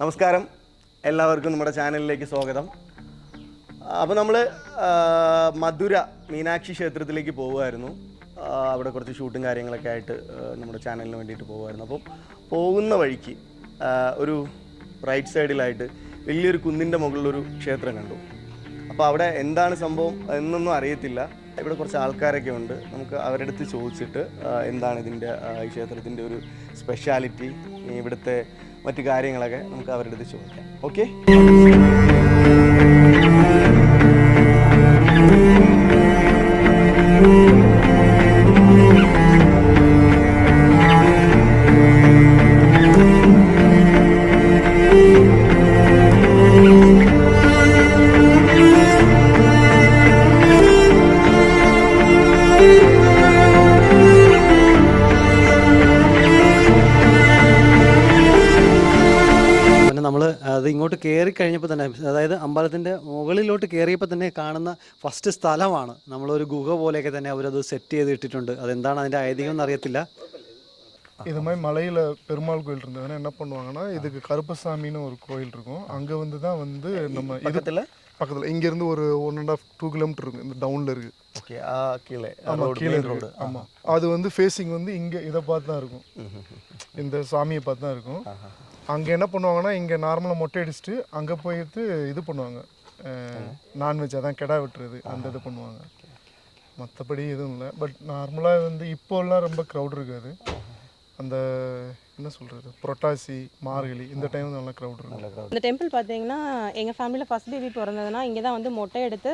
നമസ്കാരം, എല്ലാവർക്കും നമ്മുടെ ചാനലിലേക്ക് സ്വാഗതം. അപ്പോൾ നമ്മൾ മധുര മീനാക്ഷി ക്ഷേത്രത്തിലേക്ക് പോവുമായിരുന്നു. അവിടെ കുറച്ച് ഷൂട്ടും കാര്യങ്ങളൊക്കെ ആയിട്ട് നമ്മുടെ ചാനലിന് വേണ്ടിയിട്ട് പോകുമായിരുന്നു. അപ്പോൾ പോകുന്ന വഴിക്ക് ഒരു റൈറ്റ് സൈഡിലായിട്ട് വലിയൊരു കുന്നിൻ്റെ മുകളിലൊരു ക്ഷേത്രം കണ്ടു. അപ്പോൾ അവിടെ എന്താണ് സംഭവം എന്നൊന്നും അറിയത്തില്ല. ഇവിടെ കുറച്ച് ആൾക്കാരൊക്കെ ഉണ്ട്. നമുക്ക് അവരുടെ അടുത്ത് ചോദിച്ചിട്ട് എന്താണ് ഇതിൻ്റെ ഈ ക്ഷേത്രത്തിൻ്റെ ഒരു സ്പെഷ്യാലിറ്റി, ഇവിടുത്തെ മറ്റു കാര്യങ്ങളൊക്കെ നമുക്ക് അവരുടെ അടുത്ത് ചോദിക്കാം. ഓക്കെ. നമ്മൾ അത് ഇങ്ങോട്ട് കയറി കഴിഞ്ഞപ്പോൾ തന്നെ, അതായത് അമ്പലത്തിൻ്റെ മുകളിലോട്ട് കയറിയപ്പോൾ തന്നെ കാണുന്ന ഫസ്റ്റ് സ്ഥലമാണ്. നമ്മളൊരു ഗുഹ പോലെയൊക്കെ തന്നെ അവരത് സെറ്റ് ചെയ്ത് ഇട്ടിട്ടുണ്ട്. അതെന്താണ് അതിൻ്റെ ഐതിഹ്യം എന്ന് അറിയത്തില്ല. இது மாதிரி மலையில் பெருமாள் கோயில் இருந்ததுன்னா என்ன பண்ணுவாங்கன்னா, இதுக்கு கருப்பசாமின்னு ஒரு கோயில் இருக்கும். அங்கே வந்து தான் வந்து நம்ம பக்கத்தில் இங்கேருந்து ஒரு 1.5-2 கிலோமீட்டர் இருக்கும். இந்த டவுனில் இருக்குது. ஓகே, கீழே கீழே ரோடு. ஆமாம், அது வந்து ஃபேஸிங் வந்து இங்கே இதை பார்த்து தான் இருக்கும், இந்த சாமியை பார்த்து தான் இருக்கும். அங்கே என்ன பண்ணுவாங்கன்னா, இங்கே நார்மலாக மொட்டை அடிச்சுட்டு அங்கே போயிட்டு இது பண்ணுவாங்க, நான்வெஜ், அதான் கெடா வெட்டுறது, அந்த இது பண்ணுவாங்க. மற்றபடி எதுவும் இல்லை. பட் நார்மலாக வந்து இப்போல்லாம் ரொம்ப க்ரௌட் இருக்காது. அந்த என்ன சொல்கிறது, புரட்டாசி மார்கழி இந்த டைம் நல்லா க்ரௌட் இருக்கும். இந்த டெம்பிள் பார்த்தீங்கன்னா, எங்கள் ஃபேமிலியில் ஃபஸ்ட் பேபி பிறந்ததுன்னா இங்கே தான் வந்து மொட்டை எடுத்து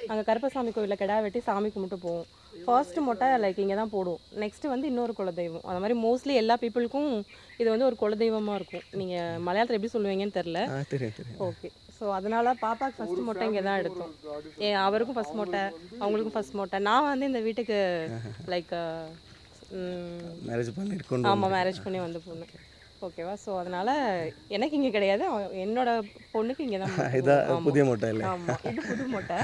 அங்கே கருப்பசாமி கோயிலில் கிடா வெட்டி சாமி கும்பிட்டு போவோம். ஃபர்ஸ்ட்டு மொட்டை லைக் இங்கே தான் போடுவோம். நெக்ஸ்ட்டு வந்து இன்னொரு குலதெய்வம். அந்த மாதிரி மோஸ்ட்லி எல்லா பீப்புளுக்கும் இது வந்து ஒரு குலதெய்வமாக இருக்கும். நீங்கள் மலையாளத்தில் எப்படி சொல்லுவீங்கன்னு தெரில. ஓகே, ஸோ அதனால் பாப்பாவுக்கு ஃபஸ்ட்டு மொட்டை இங்கே தான் எடுத்தோம். அவருக்கும் ஃபஸ்ட் மொட்டை, அவங்களுக்கும் ஃபஸ்ட் மொட்டை. நான் வந்து இந்த வீட்டுக்கு லைக் மேரேஜ் பண்ணி வந்து பொண்ணு. ஓகேவா? ஸோ அதனால் எனக்கு இங்கே கிடையாது, என்னோட பொண்ணுக்கு இங்கே தான். இது புதிய மொட்டை இல்லை? ஆமாம், இது புது மொட்டை.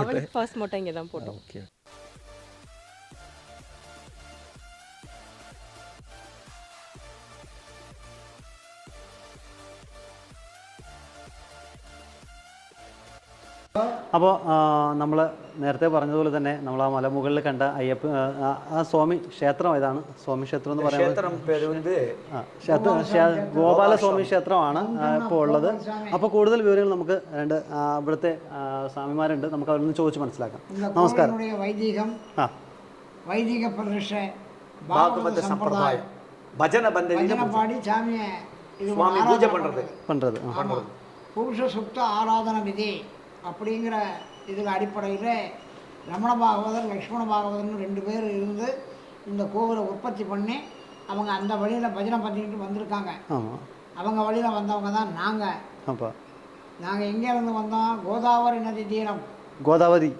அவளுக்கு ஃபர்ஸ்ட் மொட்டை இங்கே தான் போட்டோம். ஓகே. അപ്പോൾ നമ്മൾ നേരത്തെ പറഞ്ഞതുപോലെ തന്നെ നമ്മൾ ആ മലമുകളിൽ കണ്ട ആ സ്വാമി ക്ഷേത്രം ഏതാണ്? സ്വാമി ക്ഷേത്രം എന്ന് പറയുന്നത് ഗോപാല സ്വാമി ക്ഷേത്രമാണ് ഇപ്പോൾ ഉള്ളത്. അപ്പോൾ കൂടുതൽ വിവരങ്ങൾ നമുക്ക് ഇവിടുത്തെ സ്വാമിമാരുണ്ട്, നമുക്ക് അവരിൽ നിന്ന് ചോദിച്ച് മനസ്സിലാക്കാം. നമസ്കാരം. வைதிக பிரதிஷ்ட பாகவத சம்பிரதாயம் பஜனை பாடி சாமியை சுவாமி பூஜை பண்றது புருஷ சுத்த ஆராதன விதி அப்படிங்கிற இதில் அடிப்படையில் ரமண பாகவதர், லக்ஷ்மண பாகவதர்னு 2 பேர் இருந்து இந்த கோவிலை உற்பத்தி பண்ணி அவங்க அந்த வழியில் பஜனை பண்ணிக்கிட்டு வந்திருக்காங்க. அவங்க வழியில் வந்தவங்க தான் நாங்கள். நாங்கள் எங்கேருந்து வந்தோம்? கோதாவரி நதி தீரம். கோதாவரி,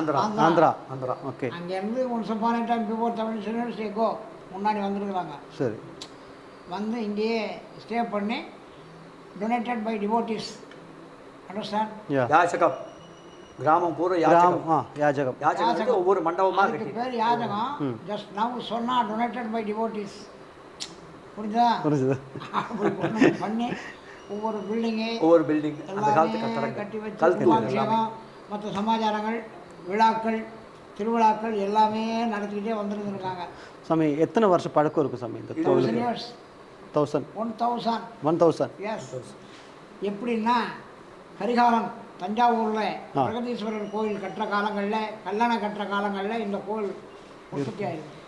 ஆந்திரா. ஓகே. அங்கேருந்து once upon a time before 70 years ago முன்னாடி வந்துருக்குறாங்க. சரி. வந்து இங்கேயே ஸ்டே பண்ணி டொனேட்டட் பை டிவோட்டிஸ். அண்டர்ஸ்டாண்ட்? யாஜகம். கிராமம் பூரா யாஜகம். யாஜகம் ஒவ்வொரு மண்டபமாக இருக்கு. பேர் யாஜகம். ஜஸ்ட் நவ் சொன்னா டொனேட்டட் பை டிவோட்டிஸ். புரியுதா? அப்படி பண்ணி ஒவ்வொரு பில்டிங் அந்த காலத்து கட்டடங்கள் கட்டி வச்சு மற்ற சமாச்சாரங்கள், விழாக்கள், திருவிழாக்கள் எல்லாமே நடத்திக்கிட்டே வந்துருந்துருக்காங்க. சாமி எத்தனை வருஷம் பழக்கம் இருக்கும் சாமி இந்த கோவிலுக்கு? 1000. எஸ். எப்படின்னா, கரிகாலன் தஞ்சாவூரில் பிரகதீஸ்வரர் கோயில் கட்டுற காலங்களில், கல்லணை கட்டுற காலங்களில் இந்த கோயில் உற்பத்தி ஆயிருக்கு.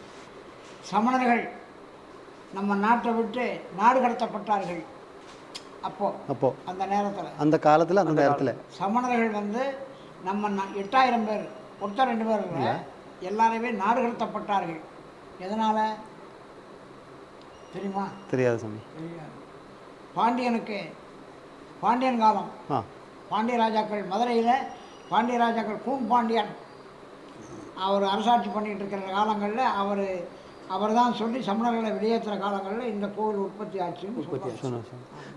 சமணர்கள் நம்ம நாட்டை விட்டு நாடு கடத்தப்பட்டார்கள். அப்போ அந்த நேரத்தில் சமணர்கள் வந்து நம்ம 8000 பேர், ஒருத்தர் 2 பேர் இல்லை, எல்லாருமே நாடு கடத்தப்பட்டார்கள். எதனால் தெரியுமா? தெரியாது சாமி. பாண்டியன் காலம், பாண்டிய ராஜாக்கள், மதுரையில் பாண்டிய ராஜாக்கள், கூன் பாண்டியன் அவர் அரசாட்சி பண்ணிகிட்டு இருக்கிற காலங்களில் அவர் தான் சொல்லி சமணர்களை வெளியேற்றுற காலங்களில் இந்த கோவில் உற்பத்தி ஆச்சு.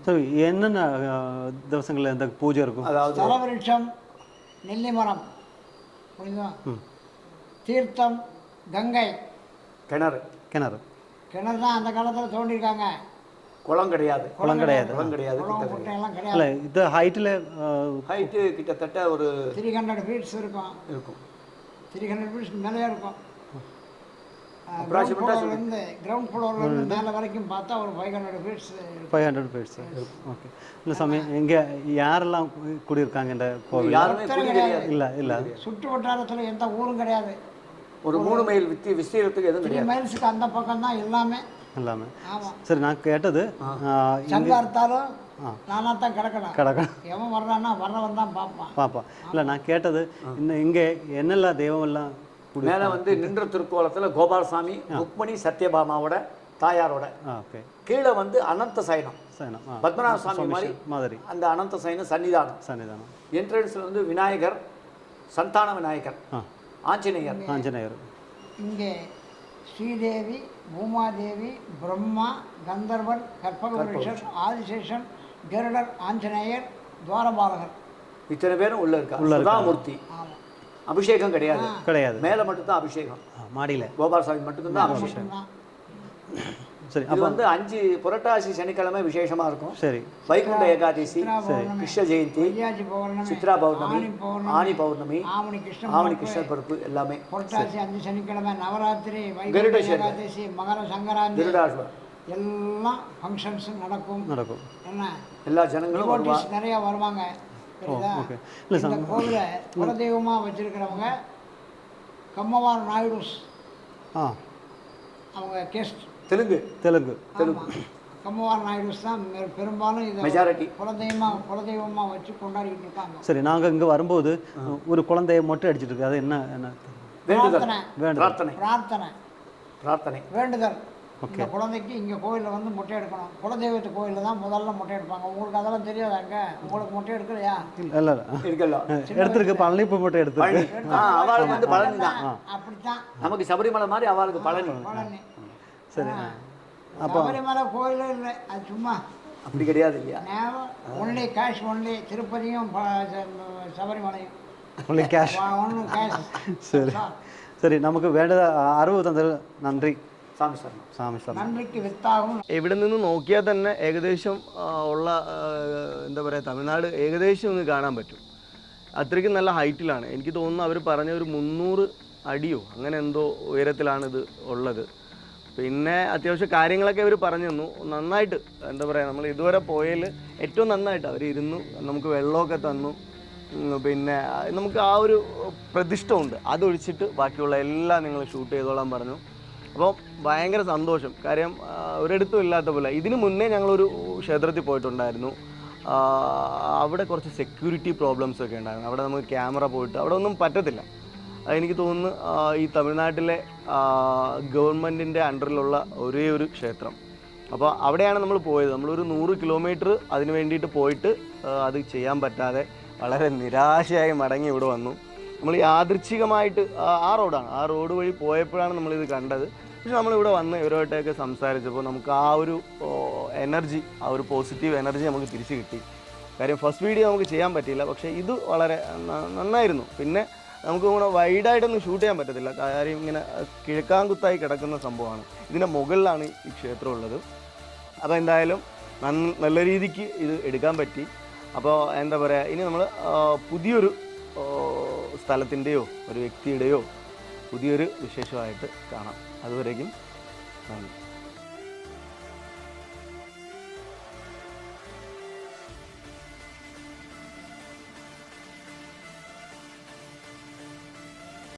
சரி, என்னென்ன திவசங்களில் இந்த பூஜை இருக்கும்? அதாவது தலவிருட்சம், நெல்லி மரம், புரியுதா? தீர்த்தம், கங்கை, கிணறு தான் அந்த காலத்தில் தோண்டியிருக்காங்க. குளம் கிடையாது. குளம் கிடையாது. குளம் கிடையாது. குளம் குட்டையெல்லாம் கிடையாது. இல்லை இது ஹைட்டில் ஹைட்டு கிட்டத்தட்ட ஒரு 300 ஃபீட்ஸ் இருக்கும். இருக்கும். 300 ஃபீட்ஸ்க்கு மேலே இருக்கும். அப்ராக்சிமேட்டாக கிரவுண்ட் ஃப்ளோர்லேருந்து மேலே வரைக்கும் பார்த்தா ஒரு 500 ஃபீட்ஸ். 500 ஃபீட்ஸ். ஓகே. இல்லை சாமி, இங்கே யாரெல்லாம் குடியிருக்காங்க இந்த கோவில்? யாருமே கிடையாது. இல்லை இல்லை. சுற்று வட்டாரத்தில் எந்த ஊரும் கிடையாது. ஒரு 3 மைல் விஸ்தீரத்துக்கு எதுவும் 3 கிடையாது. மைல்ஸுக்கு அந்த பக்கம் தான் எல்லாமே. எல்லாமே. ஆமாம். சரி, நான் கேட்டது சங்கம் அறுத்தாலும் நானாக தான் கிடக்கணும். கிடக்கணும். எவன் வர்றான்னா வர்றவன் தான் பார்ப்பான். பாப்பா. இல்லை, நான் கேட்டது இன்னும் இங்கே என்னெல்லாம் தெய்வம் எல்லாம் மேலே வந்து நின்ற திருக்கோலத்தில் கோபாலசாமி, ருக்மணி, சத்யபாமாவோட தாயாரோட. ஓகே. கீழே வந்து அனந்த சயனம், சயனம், பத்மநாப சுவாமி மாதிரி அந்த அனந்த சயனம் சன்னிதானம். என்ட்ரன்ஸில் வந்து விநாயகர், சந்தான விநாயகர், ஆஞ்சநேயர். இங்கே ஸ்ரீதேவி, பூமாதேவி, பிரம்மா, கந்தர்வன், கற்பகவருஷர், ஆதிசேஷன், கருடர், ஆஞ்சநேயர், துவாரபாலகர் இத்தனை பேரும் உள்ள இருக்கா. சுதாமூர்த்தி. அபிஷேகம் கிடையாது. மேலே மட்டும்தான் அபிஷேகம். மாடியில் கோபாலசாமி மட்டும்தான் அபிஷேகம். சரி. இது வந்து 5 புரட்டாசி சனிக்கிழமை விசேஷமா இருக்கும். சரி. வைகுண்ட ஏகாதசி, கிருஷ்ண ஜெயந்தி, சித்ரா பௌர்ணமி, ஆனி பௌர்ணமி, ஆவணி கிருஷ்ண பருப்பு எல்லாமே. புரட்டாசி 5 சனிக்கிழமை, நவராத்திரி, வைகுண்ட ஏகாதசி, மகர சங்கராந்தி எல்லாம் ஃபங்க்ஷன்ஸ் நடக்கும். என்ன எல்லா ஜனங்களும் நிறைய வருவாங்க. இந்த கோவிலை குலதெய்வமாக வச்சிருக்கிறவங்க கம்மவார் நாயுடுஸ். அவங்க கெஸ்ட் தெலுங்கு. கம்மவார் நாயுடுஸ் தான் பெரும்பாலும் இதை மெஜாரிட்டி குலதெய்வமாக வச்சு கொண்டாடிட்டு இருக்காங்க. சரி, நாங்கள் இங்கே வரும்போது ஒரு குழந்தைய மொட்டை அடிச்சிட்டு இருக்கு. அது என்ன? பிரார்த்தனை, வேண்டுதல். இந்த குழந்தைக்கு இங்கே கோயிலில் வந்து மொட்டை எடுக்கணும். குலதெய்வத்து கோயிலில் தான் முதல்ல மொட்டை எடுப்பாங்க. உங்களுக்கு அதெல்லாம் தெரியாதாங்க? உங்களுக்கு மொட்டை எடுக்கலையா? இல்லை எடுத்துருக்கு. பழனி இப்போ மொட்டை எடுத்து அவளுக்கு வந்து பழனி தான். அப்படித்தான் நமக்கு சபரிமலை மாதிரி அவளுக்கு பழனி. சரி. அப்போ சபரிமலை கோயிலும் இல்லை, அது சும்மா அப்படி கிடையாது இல்லையா? ஒன்லி கேஷ், ஒன்லி திருப்பதியும் சபரிமலையும் ஒன்லி கேஷ். ஒன்றும் கேஷ். சரி, നമുക്ക് വേണ്ടത് അറിവ് തന്നത് നന്ദി. നന്ദിക്ക് വിത്താകും. ഇവിടെ നിന്ന് നോക്കിയാൽ തന്നെ ഏകദേശം ഉള്ള എന്താ പറയുക, തമിഴ്നാട് ഏകദേശം ഒന്ന് കാണാൻ പറ്റും. അത്രയ്ക്കും നല്ല ഹൈറ്റിലാണ്. എനിക്ക് തോന്നുന്നു അവർ പറഞ്ഞ ഒരു 300 അടിയോ അങ്ങനെ എന്തോ ഉയരത്തിലാണിത് ഉള്ളത്. പിന്നെ അത്യാവശ്യം കാര്യങ്ങളൊക്കെ അവർ പറഞ്ഞു തന്നു. നന്നായിട്ട് എന്താ പറയുക, നമ്മൾ ഇതുവരെ പോയതിൽ ഏറ്റവും നന്നായിട്ട് അവർ ഇരുന്നു, നമുക്ക് വെള്ളമൊക്കെ തന്നു. പിന്നെ നമുക്ക് ആ ഒരു പ്രതിഷ്ഠ ഉണ്ട്, അതൊഴിച്ചിട്ട് ബാക്കിയുള്ള എല്ലാം നിങ്ങൾ ഷൂട്ട് ചെയ്തോളാൻ പറഞ്ഞു. അപ്പോൾ ഭയങ്കര സന്തോഷം. കാര്യം ഒരിടത്തും ഇല്ലാത്ത പോലെ. ഇതിനു മുന്നേ ഞങ്ങളൊരു ക്ഷേത്രത്തിൽ പോയിട്ടുണ്ടായിരുന്നു. അവിടെ കുറച്ച് സെക്യൂരിറ്റി പ്രോബ്ലംസ് ഒക്കെ ഉണ്ടായിരുന്നു. അവിടെ നമുക്ക് ക്യാമറ പോയിട്ട് അവിടെ ഒന്നും പറ്റത്തില്ല. എനിക്ക് തോന്നുന്നു ഈ തമിഴ്നാട്ടിലെ ഗവൺമെൻറ്റിൻ്റെ അണ്ടറിലുള്ള ഒരേ ഒരു ക്ഷേത്രം. അപ്പോൾ അവിടെയാണ് നമ്മൾ പോയത്. നമ്മളൊരു 100 കിലോമീറ്റർ അതിന് വേണ്ടിയിട്ട് പോയിട്ട് അത് ചെയ്യാൻ പറ്റാതെ വളരെ നിരാശയായി മടങ്ങി ഇവിടെ വന്നു. നമ്മൾ യാദൃച്ഛികമായിട്ട് ആ റോഡ് വഴി പോയപ്പോഴാണ് നമ്മളിത് കണ്ടത്. പക്ഷെ നമ്മളിവിടെ വന്ന് ഇവരുമായിട്ടൊക്കെ സംസാരിച്ചപ്പോൾ നമുക്ക് ആ ഒരു എനർജി, ആ ഒരു പോസിറ്റീവ് എനർജി നമുക്ക് തിരിച്ച് കിട്ടി. കാര്യം ഫസ്റ്റ് വീഡിയോ നമുക്ക് ചെയ്യാൻ പറ്റിയില്ല, പക്ഷേ ഇത് വളരെ നന്നായിരുന്നു. പിന്നെ നമുക്ക് ഇങ്ങനെ വൈഡായിട്ടൊന്നും ഷൂട്ട് ചെയ്യാൻ പറ്റത്തില്ല. കാര്യം ഇങ്ങനെ കിഴക്കാങ്കുത്തായി കിടക്കുന്ന സംഭവമാണ്. ഇതിൻ്റെ മുകളിലാണ് ഈ ക്ഷേത്രം ഉള്ളത്. അപ്പോൾ എന്തായാലും നല്ല രീതിക്ക് ഇത് എടുക്കാൻ പറ്റി. അപ്പോൾ എന്താ പറയുക, ഇനി നമ്മൾ പുതിയൊരു സ്ഥലത്തിൻ്റെയോ ഒരു വ്യക്തിയുടെയോ പുതിയൊരു വിശേഷമായിട്ട് കാണാം. അതുവരേക്കും നന്ദി.